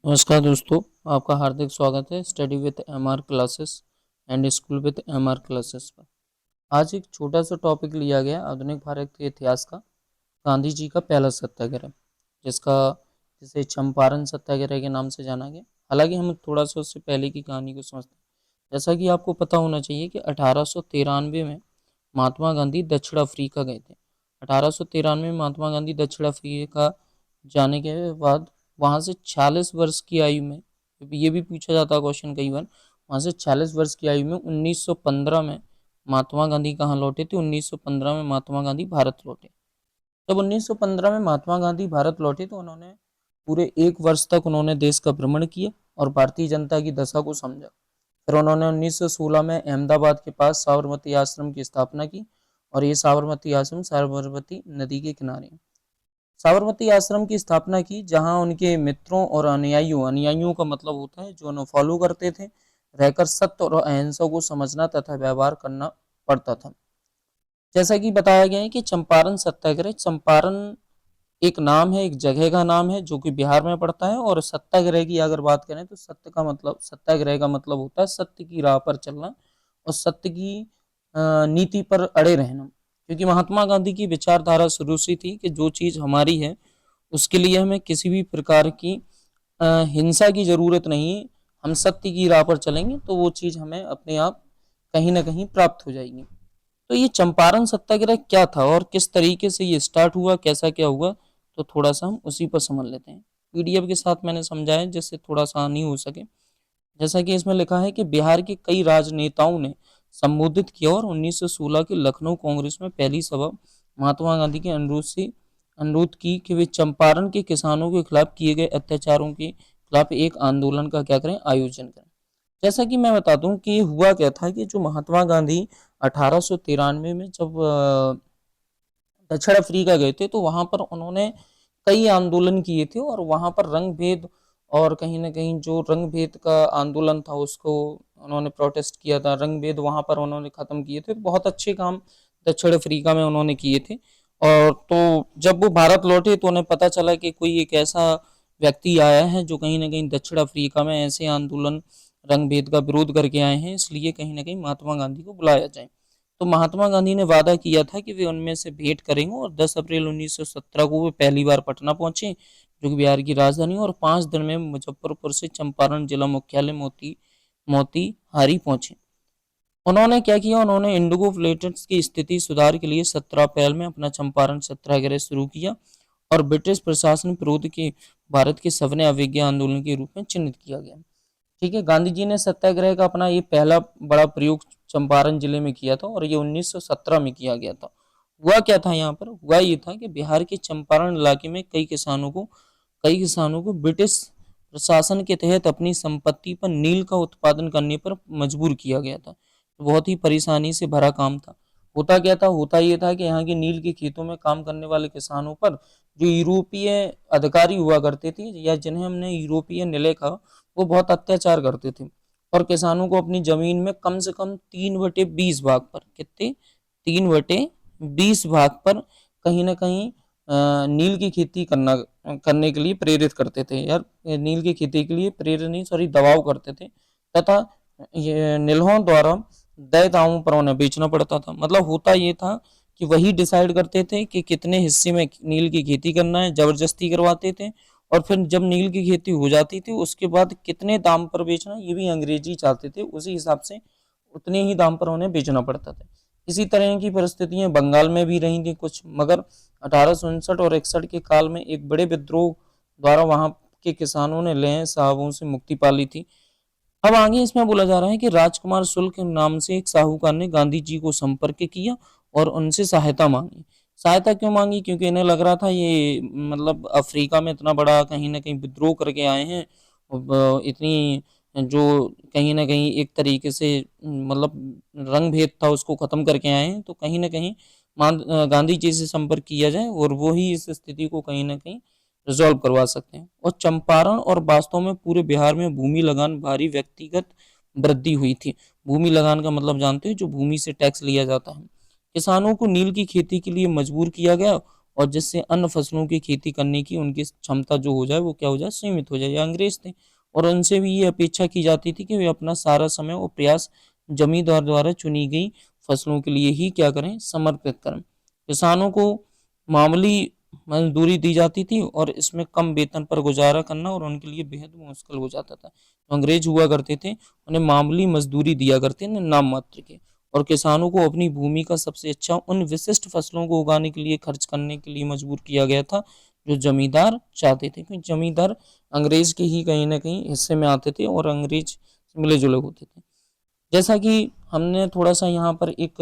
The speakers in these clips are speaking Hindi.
नमस्कार दोस्तों, आपका हार्दिक स्वागत है study with MR classes and school with MR classes पर। आज एक छोटा सा टॉपिक लिया गया आधुनिक भारत के इतिहास का, गांधी जी का पहला सत्याग्रह, जिसका जिसे चंपारण सत्याग्रह के नाम से जाना गया। हालांकि हम थोड़ा सा उससे पहले की कहानी को समझते हैं। जैसा कि आपको पता होना चाहिए कि 1893 में महात्मा गांधी दक्षिण अफ्रीका गए थे। 1893 में महात्मा गांधी दक्षिण अफ्रीका जाने के बाद वहां से 46 वर्ष की आयु में, ये भी पूछा जाता है क्वेश्चन कई बार, वहां से 46 वर्ष की आयु में 1915 में महात्मा गांधी कहाँ लौटे थे? 1915 में महात्मा गांधी भारत लौटे। जब 1915 में महात्मा गांधी भारत लौटे तो उन्होंने पूरे 1 वर्ष तक उन्होंने देश का भ्रमण किया और भारतीय जनता की दशा को समझा। फिर उन्होंने 1916 में अहमदाबाद के पास साबरमती आश्रम की स्थापना की, और ये साबरमती आश्रम साबरमती नदी के किनारे, साबरमती आश्रम की स्थापना की, जहां उनके मित्रों और अनुयायियों, अनुयायियों का मतलब होता है जो उन्हें फॉलो करते थे, रहकर सत्य और अहिंसा को समझना तथा व्यवहार करना पड़ता था। जैसा कि बताया गया है कि चंपारण सत्याग्रह, चंपारण एक नाम है, एक जगह का नाम है जो कि बिहार में पड़ता है। और सत्याग्रह की अगर बात करें तो सत्य का मतलब, सत्याग्रह का मतलब होता है सत्य की राह पर चलना और सत्य की नीति पर अड़े रहना। क्योंकि महात्मा गांधी की विचारधारा शुरू से थी कि जो चीज हमारी है उसके लिए हमें किसी भी प्रकार की हिंसा की जरूरत नहीं। हम सत्य की राह पर चलेंगे तो वो चीज हमें अपने आप कहीं ना कहीं प्राप्त हो जाएगी। तो ये चंपारण सत्याग्रह क्या था और किस तरीके से ये स्टार्ट हुआ, कैसा क्या हुआ, तो थोड़ा सा हम उसी पर समझ लेते हैं। पीडीएफ के साथ मैंने समझाया जिससे थोड़ा सा आसानी हो सके। जैसा कि इसमें लिखा है कि बिहार के कई राजनेताओं ने संबोधित किया और 1916 के लखनऊ कांग्रेस में पहली सभा महात्मा गांधी के अनुरोध की कि वे चंपारण के किसानों के खिलाफ किए गए अत्याचारों के खिलाफ एक आंदोलन का क्या करें, आयोजन करें। जैसा कि मैं बता दूं कि हुआ क्या था कि जो महात्मा गांधी 1893 में जब दक्षिण अफ्रीका गए थे तो वहां पर उन्होंने कई आंदोलन किए थे, और वहां पर रंग भेद, और कहीं ना कहीं जो रंग भेद का आंदोलन था उसको उन्होंने प्रोटेस्ट किया था, रंग भेद वहां पर उन्होंने खत्म किए थे। बहुत अच्छे काम दक्षिण अफ्रीका में उन्होंने किए थे। और तो जब वो भारत लौटे तो उन्हें पता चला कि कोई एक ऐसा व्यक्ति आया है जो कहीं ना कहीं दक्षिण अफ्रीका में ऐसे आंदोलन, रंग भेद का विरोध करके आए हैं, इसलिए कहीं ना कहीं महात्मा गांधी को बुलाया जाए। तो महात्मा गांधी ने वादा किया था कि वे उनमें से भेंट करेंगे, और 10 अप्रैल 1917 को वे पहली बार पटना पहुंचे, जो कि बिहार की राजधानी, और 5 दिन में मुजफ्फरपुर से चंपारण जिला मुख्यालय मोतीहारी पहुंचे। उन्होंने क्या किया, उन्होंने इंडिगो फ्लाइट्स की स्थिति सुधार के लिए 17 अप्रैल में अपना चंपारण सत्याग्रह शुरू किया, और ब्रिटिश प्रशासन विरोध के भारत के सविनय अवज्ञा आंदोलन के रूप में चिन्हित किया गया। ठीक है, गांधी जी ने सत्याग्रह का अपना ये पहला बड़ा प्रयोग चंपारण जिले में किया था, और ये 1917 में किया गया था। हुआ क्या था यहाँ पर? हुआ ये था कि बिहार के चंपारण इलाके में कई किसानों को ब्रिटिश प्रशासन के तहत अपनी संपत्ति पर नील का उत्पादन करने पर मजबूर किया गया था। बहुत ही परेशानी से भरा काम था। होता क्या था? होता ये था कि यहाँ के नील के खेतों में काम करने वाले किसानों पर जो यूरोपीय अधिकारी हुआ करते थे, या जिन्हें हमने यूरोपीय निलय कहा, वो बहुत अत्याचार करते थे, और किसानों को अपनी जमीन में कम से कम 3/20 भाग पर, कितने, 3/20 भाग पर कहीं ना कहीं नील की खेती करने के लिए प्रेरित करते थे। यार, नील की खेती के लिए प्रेरित नहीं, सॉरी, दबाव करते थे, तथा ये नीलों द्वारा तय दामों पर उन्हें बेचना पड़ता था। मतलब होता ये था कि वही डिसाइड करते थे कि कितने हिस्से में नील की खेती करना है, जबरदस्ती करवाते थे, और फिर जब नील की खेती हो जाती थी उसके बाद कितने दाम पर बेचना, ये भी अंग्रेजी चाहते थे, उसी हिसाब से उतने ही दाम पर उन्हें बेचना पड़ता था। इसी तरह की परिस्थितियां बंगाल में भी रही थी कुछ, मगर 1859 और 61 के काल में एक बड़े विद्रोह द्वारा वहां के किसानों ने लेह साहबों से मुक्ति पा ली थी। अब आगे इसमें बोला जा रहा है कि राजकुमार शुल्क नाम से एक साहूकार ने गांधी जी को संपर्क किया और उनसे सहायता मांगी। सहायता क्यों मांगी? क्योंकि इन्हें लग रहा था ये मतलब अफ्रीका में इतना बड़ा कहीं ना कहीं विद्रोह करके आए हैं, इतनी जो कहीं ना कहीं एक तरीके से मतलब रंग भेद था उसको खत्म करके आए हैं, तो कहीं ना कहीं गांधी जी से संपर्क किया जाए और वो ही इस स्थिति को कहीं ना कहीं रिजॉल्व करवा सकते हैं। और चंपारण और वास्तव में पूरे बिहार में भूमि लगान भारी व्यक्तिगत वृद्धि हुई थी। भूमि लगान का मतलब जानते हैं, जो भूमि से टैक्स लिया जाता है। किसानों को नील की खेती के लिए मजबूर किया गया, और जिससे अन्य फसलों की खेती करने की उनकी क्षमता जो हो जाए वो क्या हो जाए, सीमित हो जाए। ये अंग्रेज थे और उनसे भी ये अपेक्षा की जाती थी कि वे अपना सारा समय और प्रयास जमींदार द्वारा चुनी गई फसलों के लिए ही क्या करें, समर्पित करें। किसानों को मामूली मजदूरी दी जाती थी और इसमें कम वेतन पर गुजारा करना और उनके लिए बेहद मुश्किल हो जाता था। तो अंग्रेज हुआ करते थे, उन्हें मामूली मजदूरी दिया करते थे नाम मात्र के, और किसानों को अपनी भूमि का सबसे अच्छा उन विशिष्ट फसलों को उगाने के लिए खर्च करने के लिए मजबूर किया गया था जो जमींदार चाहते थे, क्योंकि जमींदार अंग्रेज के ही कहीं ना कहीं हिस्से में आते थे और अंग्रेज मिले जुले होते थे। जैसा कि हमने थोड़ा सा यहाँ पर एक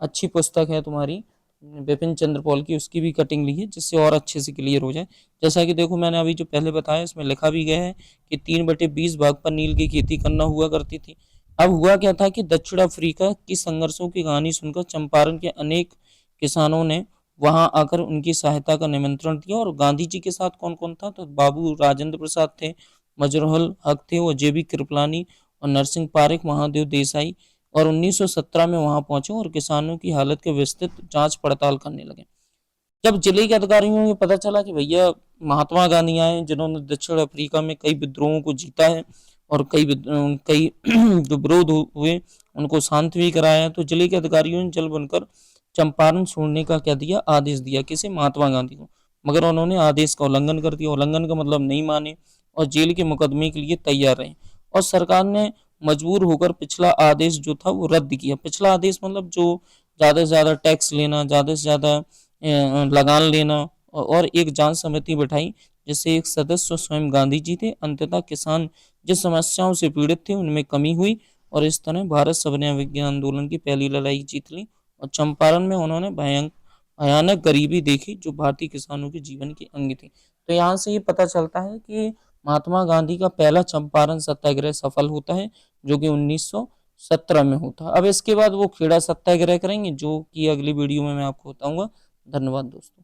अच्छी पुस्तक है तुम्हारी बिपिन चंद्र पॉल की, उसकी भी कटिंग ली है जिससे और अच्छे से क्लियर हो जाए। जैसा कि देखो मैंने अभी जो पहले बताया इसमें लिखा भी गया है कि 3/20 भाग पर नील की खेती करना हुआ करती थी। अब हुआ क्या था कि दक्षिण अफ्रीका की संघर्षों की कहानी सुनकर चंपारण के अनेक किसानों ने वहां आकर उनकी सहायता का निमंत्रण दिया। और गांधी जी के साथ कौन कौन था, तो बाबू राजेंद्र प्रसाद थे, मजरूल हक थे और जेबी कृपलानी और नरसिंह पारिक, महादेव देसाई, और 1917 में वहां पहुंचे और किसानों की हालत के विस्तृत जांच पड़ताल करने लगे। जब जिले के अधिकारियों को पता चला कि भैया महात्मा गांधी आए जिन्होंने दक्षिण अफ्रीका में कई विद्रोहों को जीता है और कई जो विरोध हुए उनको शांत भी कराया है, तो जिले के अधिकारियों ने जल बनकर चंपारण छोड़ने का क्या दिया, आदेश दिया। किसे, महात्मा गांधी को। मगर उन्होंने आदेश का उल्लंघन कर दिया, उल्लंघन का मतलब नहीं माने और जेल के मुकदमे के लिए तैयार रहे। और सरकार ने मजबूर होकर पिछला आदेश जो था वो रद्द किया। पिछला आदेश मतलब जो ज़्यादा से ज़्यादा टैक्स लेना, ज़्यादा से ज़्यादा लगान लेना, और एक जांच समिति बिठाई जिससे एक सदस्य स्वयं गांधी जी थे। अंततः किसान जिस समस्याओं से पीड़ित थे उनमें कमी हुई और इस तरह भारत सविनय विज्ञान आंदोलन की पहली लड़ाई जीत ली। और चंपारण में उन्होंने भयानक गरीबी देखी जो भारतीय किसानों के जीवन की अंग थी। तो यहाँ से ये पता चलता है कि महात्मा गांधी का पहला चंपारण सत्याग्रह सफल होता है जो कि 1917 में होता है। अब इसके बाद वो खेड़ा सत्याग्रह करेंगे जो कि अगली वीडियो में मैं आपको बताऊंगा। धन्यवाद दोस्तों।